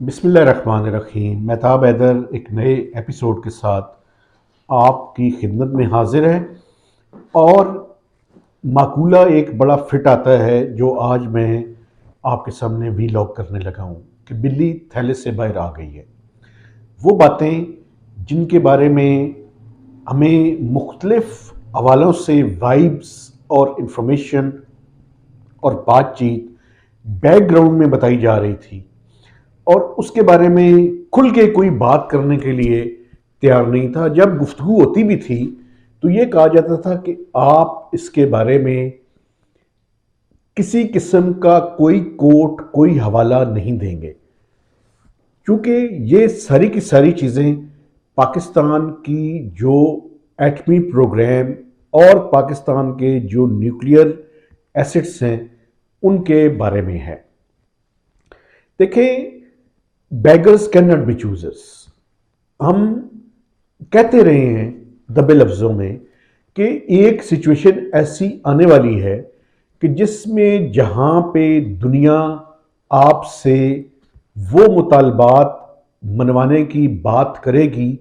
बिस्मिल्लाहिर्रहमानिर्रहीम। मेहताब हैदर एक नए एपिसोड के साथ आपकी खिदमत में हाजिर है। और माकूला एक बड़ा फिट आता है जो आज मैं आपके सामने वीलॉग करने लगा हूँ कि बिल्ली थैले से बाहर आ गई है। वो बातें जिनके बारे में हमें मुख्तलिफ हवालों से वाइब्स और इंफॉर्मेशन और बातचीत बैकग्राउंड में बताई जा रही थी, और उसके बारे में खुल के कोई बात करने के लिए तैयार नहीं था। जब गुफ्तगू होती भी थी तो ये कहा जाता था कि आप इसके बारे में किसी किस्म का कोई कोट, कोई हवाला नहीं देंगे, क्योंकि ये सारी की सारी चीज़ें पाकिस्तान की जो एटमी प्रोग्राम और पाकिस्तान के जो न्यूक्लियर एसिड्स हैं उनके बारे में है। देखें, beggars can not be choosers. हम कहते रहे हैं दबे लफ्ज़ों में कि एक सिचुएशन ऐसी आने वाली है कि जिसमें जहां पे दुनिया आपसे वो मुतालबात मनवाने की बात करेगी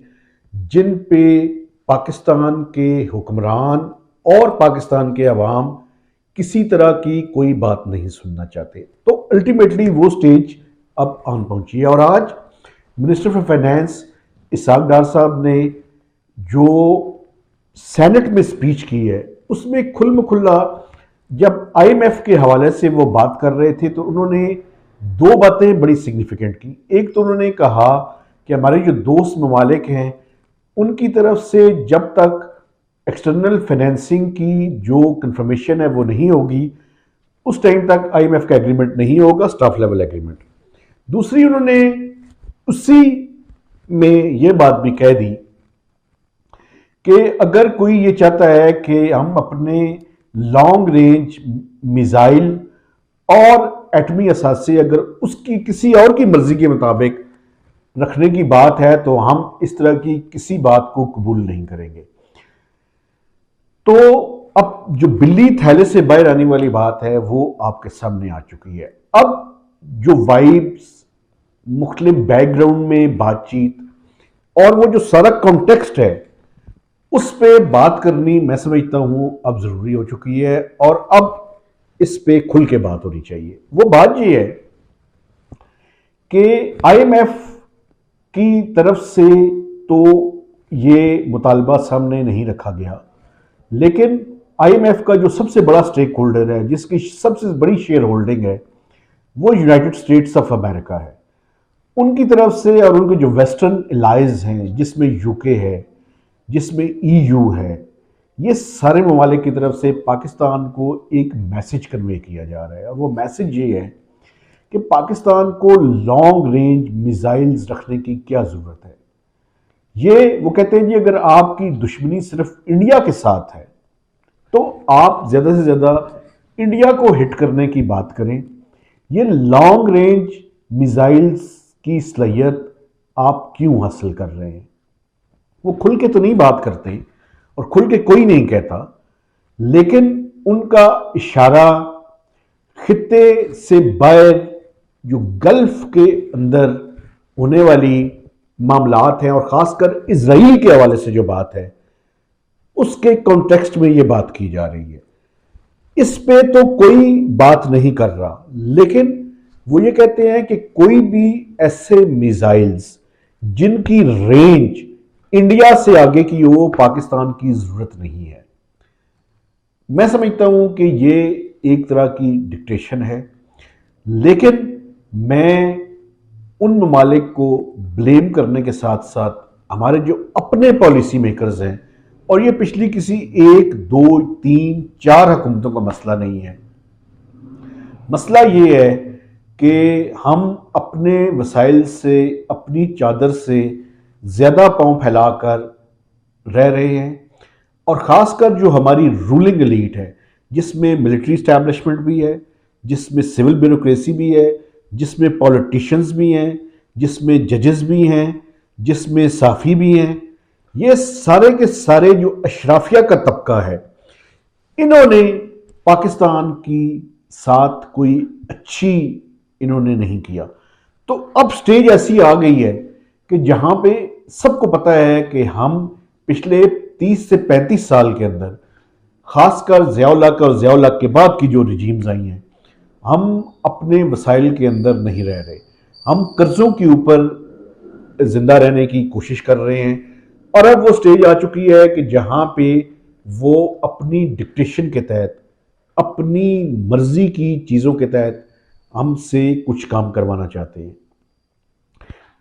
जिन पे पाकिस्तान के हुक्मरान और पाकिस्तान के अवाम किसी तरह की कोई बात नहीं सुनना चाहते। तो अल्टीमेटली वो स्टेज अब आन पहुंची है। और आज मिनिस्टर फॉर फाइनेंस इसहाक डार साहब ने जो सेनेट में स्पीच की है उसमें खुल्म खुल्ला जब आईएमएफ के हवाले से वो बात कर रहे थे तो उन्होंने दो बातें बड़ी सिग्निफिकेंट की। एक तो उन्होंने कहा कि हमारे जो दोस्त ममालिक हैं उनकी तरफ से जब तक एक्सटर्नल फाइनेंसिंग की जो कंफर्मेशन है वो नहीं होगी उस टाइम तक आईएमएफ का एग्रीमेंट नहीं होगा, स्टाफ लेवल एग्रीमेंट। दूसरी उन्होंने उसी में ये बात भी कह दी कि अगर कोई ये चाहता है कि हम अपने लॉन्ग रेंज मिसाइल और एटमी असासे अगर उसकी किसी और की मर्जी के मुताबिक रखने की बात है तो हम इस तरह की किसी बात को कबूल नहीं करेंगे। तो अब जो बिल्ली थैले से बाहर आने वाली बात है वो आपके सामने आ चुकी है। अब जो वाइब्स, मुख्तलिफ बैकग्राउंड में बातचीत और वो जो सारा कॉन्टेक्स्ट है उस पर बात करनी मैं समझता हूं अब जरूरी हो चुकी है, और अब इस पे खुल के बात होनी चाहिए। वो बात ये है कि आईएमएफ की तरफ से तो ये मुतालबा सामने नहीं रखा गया, लेकिन आईएमएफ का जो सबसे बड़ा स्टेक होल्डर है, जिसकी सबसे बड़ी शेयर होल्डिंग है, वो यूनाइटेड स्टेट्स ऑफ अमेरिका है। उनकी तरफ से और उनके जो वेस्टर्न एलाइज हैं जिसमें यूके है, जिसमें ईयू है, ये सारे ममालिक की तरफ से पाकिस्तान को एक मैसेज कन्वे किया जा रहा है। और वो मैसेज ये है कि पाकिस्तान को लॉन्ग रेंज मिसाइल्स रखने की क्या ज़रूरत है। ये वो कहते हैं जी अगर आपकी दुश्मनी सिर्फ इंडिया के साथ है तो आप ज़्यादा से ज़्यादा इंडिया को हिट करने की बात करें। ये लॉन्ग रेंज मिसाइल्स की सलाहियत आप क्यों हासिल कर रहे हैं? वो खुल के तो नहीं बात करते और खुल के कोई नहीं कहता, लेकिन उनका इशारा खित्ते से बाहर जो गल्फ के अंदर होने वाली मामलात हैं और ख़ासकर इजराइल के हवाले से जो बात है उसके कॉन्टेक्स्ट में ये बात की जा रही है। इस पे तो कोई बात नहीं कर रहा, लेकिन वो ये कहते हैं कि कोई भी ऐसे मिसाइल्स जिनकी रेंज इंडिया से आगे की हो पाकिस्तान की जरूरत नहीं है। मैं समझता हूं कि ये एक तरह की डिक्टेशन है, लेकिन मैं उन ममालिक को ब्लेम करने के साथ साथ हमारे जो अपने पॉलिसी मेकर्स हैं, और ये पिछली किसी एक दो तीन चार हुकूमतों का मसला नहीं है। मसला ये है कि हम अपने वसाइल से, अपनी चादर से ज़्यादा पांव फैलाकर रह रहे हैं। और ख़ासकर जो हमारी रूलिंग एलीट है, जिसमें मिलिट्री इस्टेब्लिशमेंट भी है, जिसमें सिविल ब्यूरोक्रेसी भी है, जिसमें पॉलिटिशियंस भी हैं, जिसमें जजेस भी हैं, जिसमें साफ़ी भी हैं, ये सारे के सारे जो अशराफिया का तबका है, इन्होंने पाकिस्तान की साथ कोई अच्छी इन्होंने नहीं किया। तो अब स्टेज ऐसी आ गई है कि जहां पे सबको पता है कि हम पिछले 30 से 35 साल के अंदर, खासकर ज़िया-उल हक और ज़िया-उल हक के बाद की जो रिजीम्स आई हैं, हम अपने वसाइल के अंदर नहीं रह रहे। हम कर्जों के ऊपर जिंदा रहने की कोशिश कर रहे हैं और अब वो स्टेज आ चुकी है कि जहां पे वो अपनी डिक्टेशन के तहत, अपनी मर्जी की चीज़ों के तहत हमसे कुछ काम करवाना चाहते हैं।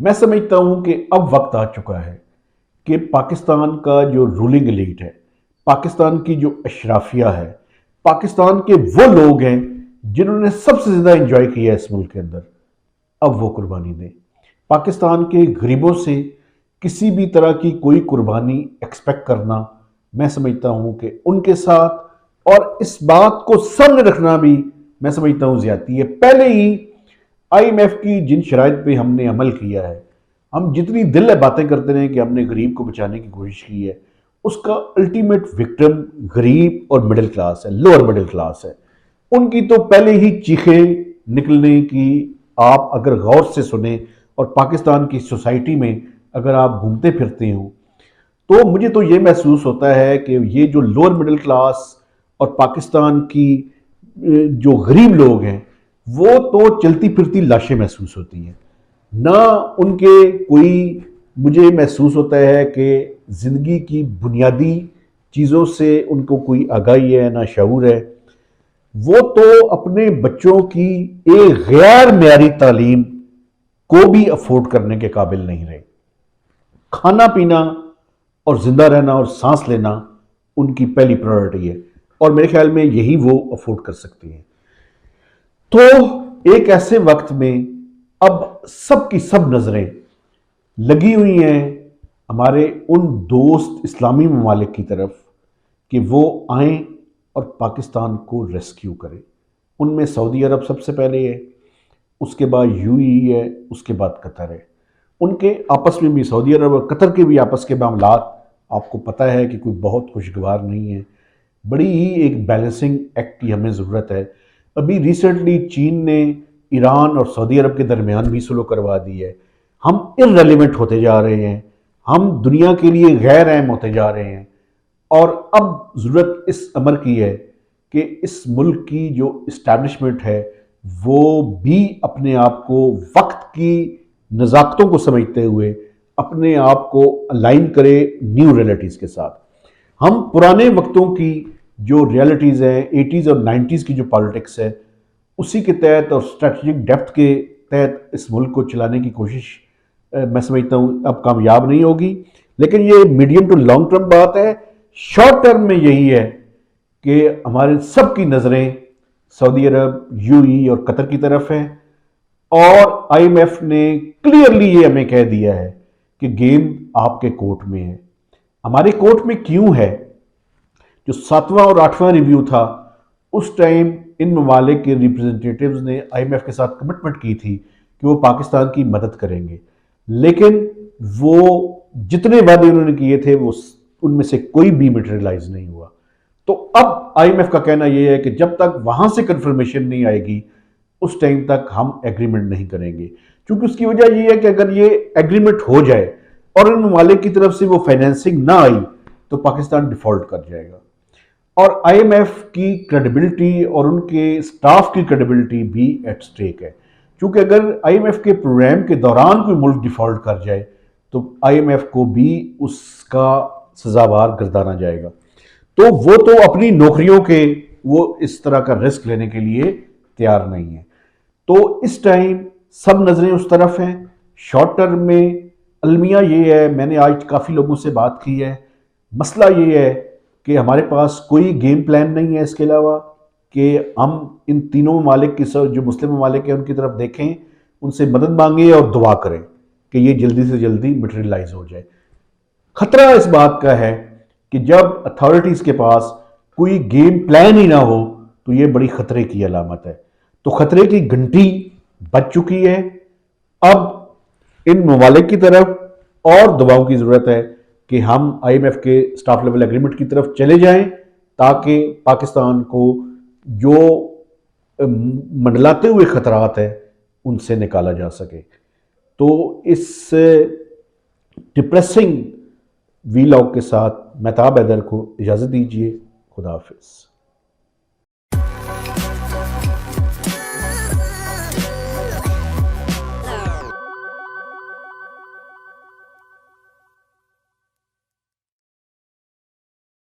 मैं समझता हूं कि अब वक्त आ चुका है कि पाकिस्तान का जो रूलिंग एलीट है, पाकिस्तान की जो अशराफिया है, पाकिस्तान के वो लोग हैं जिन्होंने सबसे ज़्यादा इंजॉय किया है इस मुल्क के अंदर, अब वो कुर्बानी दें। पाकिस्तान के गरीबों से किसी भी तरह की कोई कुर्बानी एक्सपेक्ट करना, मैं समझता हूं कि उनके साथ और इस बात को सामने रखना भी मैं समझता हूं ज्यादती है। पहले ही आईएमएफ की जिन शराइत पे हमने अमल किया है, हम जितनी दिल है बातें करते रहे कि हमने गरीब को बचाने की कोशिश की है, उसका अल्टीमेट विक्टिम गरीब और मिडिल क्लास है, लोअर मिडिल क्लास है। उनकी तो पहले ही चीखें निकलने की आप अगर गौर से सुने और पाकिस्तान की सोसाइटी में अगर आप घूमते फिरते हो, तो मुझे तो ये महसूस होता है कि ये जो लोअर मिडिल क्लास और पाकिस्तान की जो गरीब लोग हैं, वो तो चलती फिरती लाशें महसूस होती हैं ना। उनके कोई, मुझे महसूस होता है कि ज़िंदगी की बुनियादी चीज़ों से उनको कोई आगाही है ना शऊर है। वो तो अपने बच्चों की एक गैर मेयारी तालीम को भी अफोर्ड करने के काबिल नहीं रहे। खाना पीना और जिंदा रहना और सांस लेना उनकी पहली प्रायोरिटी है और मेरे ख्याल में यही वो अफोर्ड कर सकती हैं। तो एक ऐसे वक्त में अब सबकी सब नजरें लगी हुई हैं हमारे उन दोस्त इस्लामी ममालिक की तरफ कि वो आएं और पाकिस्तान को रेस्क्यू करें। उनमें सऊदी अरब सबसे पहले है, उसके बाद यूएई है, उसके बाद कतर है। उनके आपस में भी, सऊदी अरब और कतर के भी आपस के मामलात आपको पता है कि कोई बहुत खुशगवार नहीं है। बड़ी ही एक बैलेंसिंग एक्ट की हमें ज़रूरत है। अभी रिसेंटली चीन ने ईरान और सऊदी अरब के दरमियान भी सुलह करवा दी है। हम इररेलेवेंट होते जा रहे हैं, हम दुनिया के लिए गैर अहम होते जा रहे हैं और अब ज़रूरत इस अमर की है कि इस मुल्क की जो इस्टेब्लिशमेंट है वो भी अपने आप को वक्त की नज़ाकतों को समझते हुए अपने आप को अलाइन करे न्यू रियलिटीज़ के साथ। हम पुराने वक्तों की जो रियलिटीज़ हैं, 80s और 90s की जो पॉलिटिक्स है, उसी के तहत और स्ट्रेटजिक डेप्थ के तहत इस मुल्क को चलाने की कोशिश मैं समझता हूँ अब कामयाब नहीं होगी। लेकिन ये मीडियम टू लॉन्ग टर्म बात है। शॉर्ट टर्म में यही है कि हमारे सबकी नज़रें सऊदी अरब, यूएई और कतर की तरफ हैं और आईएमएफ ने क्लियरली ये हमें कह दिया है कि गेम आपके कोर्ट में है। हमारे कोर्ट में क्यों है? जो 7वां और 8वां रिव्यू था, उस टाइम इन ममालिक के रिप्रेजेंटेटिव्स ने आईएमएफ के साथ कमिटमेंट की थी कि वो पाकिस्तान की मदद करेंगे, लेकिन वो जितने वादे उन्होंने किए थे वो उनमें से कोई भी मटेरियलाइज नहीं हुआ। तो अब आईएमएफ का कहना यह है कि जब तक वहां से कंफर्मेशन नहीं आएगी उस टाइम तक हम एग्रीमेंट नहीं करेंगे, क्योंकि उसकी वजह यह है कि अगर ये एग्रीमेंट हो जाए और इन ममालिक की तरफ से वो फाइनेंसिंग ना आई तो पाकिस्तान डिफॉल्ट कर जाएगा और आईएमएफ की क्रेडिबिलिटी और उनके स्टाफ की क्रेडिबिलिटी भी एट स्टेक है। क्योंकि अगर आईएमएफ के प्रोग्राम के दौरान कोई मुल्क डिफॉल्ट कर जाए तो आईएमएफ को भी उसका सजावार गर्दाना जाएगा। तो वो तो अपनी नौकरियों के वो इस तरह का रिस्क लेने के लिए तैयार नहीं है। तो इस टाइम सब नजरें उस तरफ हैं। शॉर्ट टर्म में अलमिया ये है, मैंने आज काफ़ी लोगों से बात की है, मसला ये है कि हमारे पास कोई गेम प्लान नहीं है इसके अलावा कि हम इन तीनों ममालिक की, जो मुस्लिम ममालिक हैं उनकी तरफ देखें, उनसे मदद मांगे और दुआ करें कि ये जल्दी से जल्दी मटेरियलाइज हो जाए। खतरा इस बात का है कि जब अथॉरिटीज़ के पास कोई गेम प्लान ही ना हो तो ये बड़ी खतरे की अलामत है। तो खतरे की घंटी बज चुकी है। अब इन ममालिक की तरफ और दबाव की ज़रूरत है कि हम आईएमएफ के स्टाफ लेवल एग्रीमेंट की तरफ चले जाएं ताकि पाकिस्तान को जो मंडलाते हुए खतरात हैं उनसे निकाला जा सके। तो इस डिप्रेसिंग वीलॉग के साथ महताब हैदर को इजाज़त दीजिए। खुदा हाफिज़।